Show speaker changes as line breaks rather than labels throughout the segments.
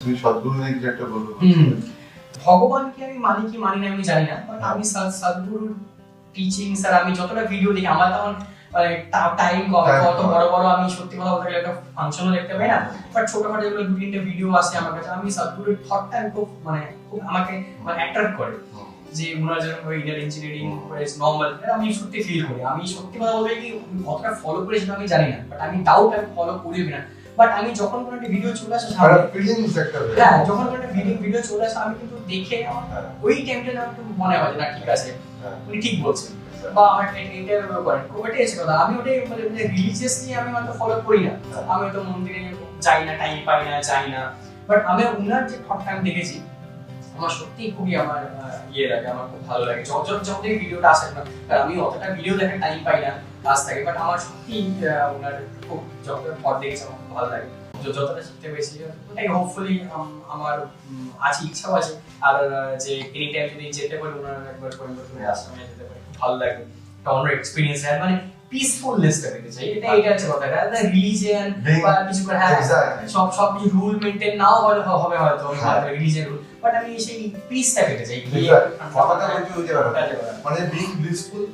তুমি সদ্গুরু নিয়ে কিছু একটা বলবো।
ভগবানকে আমি মানি কি মানি না আমি জানি না, বাট আমি সদ্গুরুর টিচিং স্যার আমি যতটা ভিডিও দেখি আমার তখন টাইম কম, অত বড় বড় আমি সত্যি কথা বলতে গেলে একটা ফাংশনও দেখতে পাই না, বাট ছোটখাটো যেগুলো দু তিনটে ভিডিও আসে আমার কাছে, আমি সদ্গুরুর থটটা আমি খুব খুব আমাকে অ্যাট্রাক্ট করে, যে ওনার যেরকম ইন্ডিয়ান ইঞ্জিনিয়ারিং নর্মাল আমি সত্যি ফিল করি। আমি সত্যি কথা বলতে কি কতটা ফলো করে সেটা আমি জানি না, বাট আমি ডাউট আমি ফলো করি না, বাট আমি যখন কোনো একটা ভিডিও চলে আসে সামনে
ফিলিংস একটা
হ্যাঁ যখন কোনো একটা ভিডিও চলে আসে আমি কিন্তু দেখে ওই টাইমটা আমার একটু মনে হয় যে না ঠিক আছে উনি ঠিক বলছেন, বা আমার ইন্টারভিউ করেন ওটাই আছে কথা। আমি ওটাই রিলিজিয়াসলি আমি হয়তো ফলো করি না, আমি হয়তো মন্দিরে যাই না, টাইম পাই না, যাই না, বাট আমি উনার যে থটটা আমি দেখেছি আমার সত্যি খুবই আমার লাগে, আমার খুব ভালো লাগে যখন থেকে ভিডিওটা আসে না, কারণ আমি অতটা ভিডিও দেখার টাইম পাই না কাজ থাকে, বাট আমার সত্যি ওনার খুব যতটা পর দেখেছি আমার খুব ভালো লাগে, যতটা শিখতে পেরেছি ওটাই হোপফুলি আমার আছে, ইচ্ছাও আছে, আর যে এনি টাইম যদি যেতে পারি ওনার একবার পরিবর্তন হয়ে আশ্রমে যেতে পারি খুব ভালো লাগে, একটা অন্য এক্সপিরিয়েন্স হয়, মানে পিসফুলনেসটা পেতে চাই, এটা হচ্ছে কথা, এটা রিলিজিয়ান বা কিছু করে হ্যাঁ সব কিছু রুল মেইনটেইন নাও হবে হয়তো রিলিজিয়ান রুল, বাট আমি সেই পিসটা পেতে চাই,
কথাটা বলতে ওই জায়গাটা মানে বিং ব্লিসফুল,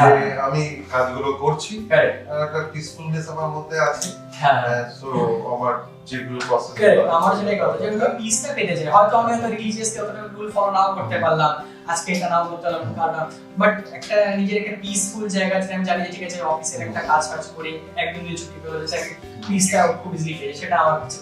যে আমি কাজগুলো করছি আর একটা পিসফুলনেস আমার মধ্যে আছে, হ্যাঁ সো আমার যেগুলো পছন্দ
আমার সেটাই কথা, যে আমি পিসটা পেতে চাই, হয়তো আমি হয়তো রিলিজিয়াসলি অতটা রুল ফলো নাও করতে পারলাম, আজকে এটা নাও করতে পারলাম, বাট একটা নিজের একটা পিসফুল জায়গা আছে, আমি জানি যে ঠিক আছে অফিসের একটা কাজ করি একদিন ছুটি পেলে পিসটা খুব ইজিলি পেয়ে, সেটা আমার কাছে